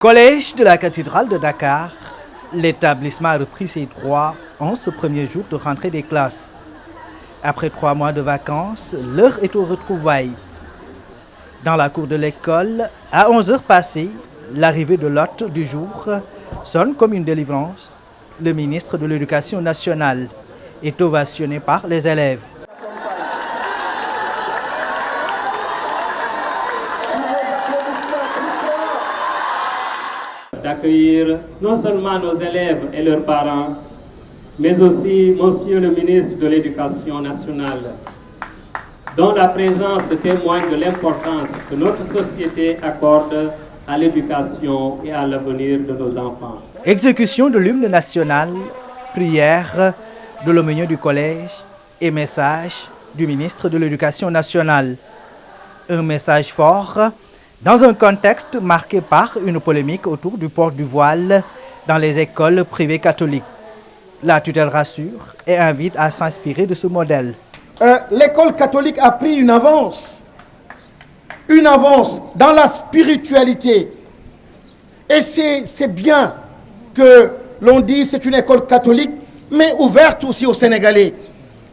Collège de la cathédrale de Dakar, l'établissement a repris ses droits en ce premier jour de rentrée des classes. Après 3 mois de vacances, l'heure est aux retrouvailles. Dans la cour de l'école, à 11 heures passées, l'arrivée de l'hôte du jour sonne comme une délivrance. Le ministre de l'Éducation nationale est ovationné par les élèves. D'accueillir non seulement nos élèves et leurs parents, mais aussi Monsieur le ministre de l'Éducation nationale, dont la présence témoigne de l'importance que notre société accorde à l'éducation et à l'avenir de nos enfants. Exécution de l'hymne national, prière de l'aumônier du collège et message du ministre de l'Éducation nationale. Un message fort dans un contexte marqué par une polémique autour du port du voile dans les écoles privées catholiques. La tutelle rassure et invite à s'inspirer de ce modèle. L'école catholique a pris une avance dans la spiritualité. Et c'est bien que l'on dise c'est une école catholique, mais ouverte aussi aux Sénégalais,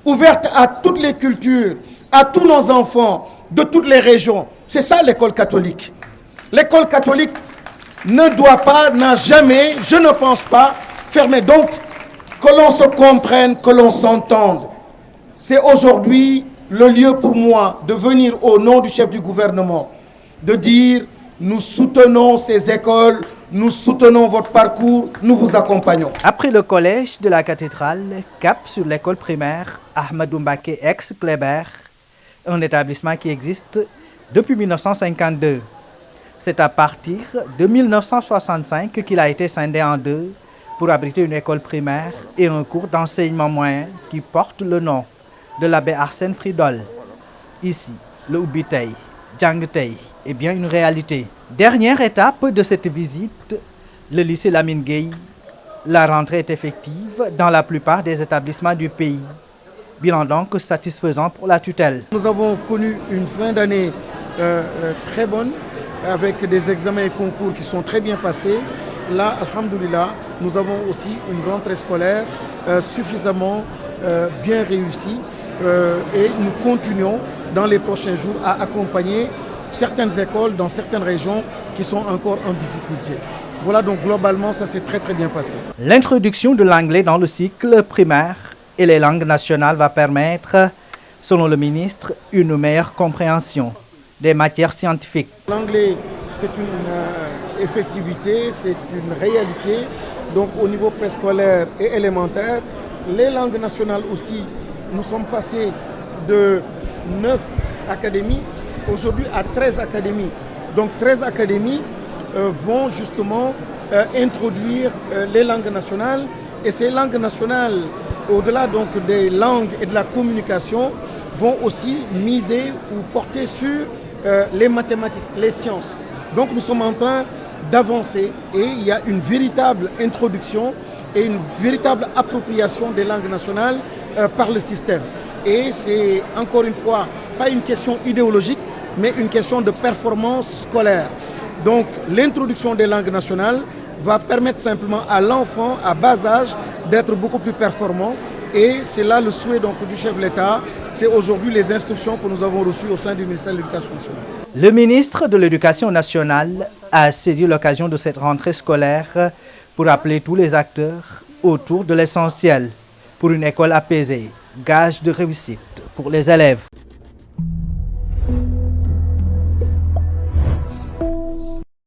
ouverte à toutes les cultures, à tous nos enfants de toutes les régions. C'est ça l'école catholique. L'école catholique ne doit pas, n'a jamais, je ne pense pas, fermer. Donc, que l'on se comprenne, que l'on s'entende. C'est aujourd'hui le lieu pour moi de venir au nom du chef du gouvernement, de dire nous soutenons ces écoles, nous soutenons votre parcours, nous vous accompagnons. Après le collège de la cathédrale, cap sur l'école primaire Ahmadou Mbacké ex-Kléber, un établissement qui existe depuis 1952. C'est à partir de 1965 qu'il a été scindé en deux pour abriter une école primaire et un cours d'enseignement moyen qui porte le nom de l'abbé Arsène Fridol. Ici, le Ubbitey, Djangtey est bien une réalité. Dernière étape de cette visite, le lycée Lamine Gueye. La rentrée est effective dans la plupart des établissements du pays. Bilan donc satisfaisant pour la tutelle. Nous avons connu une fin d'année très bonne, avec des examens et concours qui sont très bien passés. Là, alhamdoulilah, nous avons aussi une rentrée scolaire suffisamment bien réussie et nous continuons dans les prochains jours à accompagner certaines écoles dans certaines régions qui sont encore en difficulté. Voilà, donc globalement, ça s'est très bien passé. L'introduction de l'anglais dans le cycle primaire et les langues nationales va permettre, selon le ministre, une meilleure compréhension des matières scientifiques. L'anglais, c'est une effectivité, c'est une réalité. Donc au niveau préscolaire et élémentaire, les langues nationales aussi, nous sommes passés de 9 académies aujourd'hui à 13 académies. Donc 13 académies vont justement introduire les langues nationales. Et ces langues nationales, au-delà donc des langues et de la communication, vont aussi miser ou porter sur les mathématiques, les sciences. Donc nous sommes en train d'avancer et il y a une véritable introduction et une véritable appropriation des langues nationales par le système. Et c'est encore une fois pas une question idéologique, mais une question de performance scolaire. Donc l'introduction des langues nationales va permettre simplement à l'enfant, à bas âge, d'être beaucoup plus performant. Et c'est là le souhait donc, du chef de l'État. C'est aujourd'hui les instructions que nous avons reçues au sein du ministère de l'Éducation nationale. Le ministre de l'Éducation nationale a saisi l'occasion de cette rentrée scolaire pour appeler tous les acteurs autour de l'essentiel pour une école apaisée, gage de réussite pour les élèves.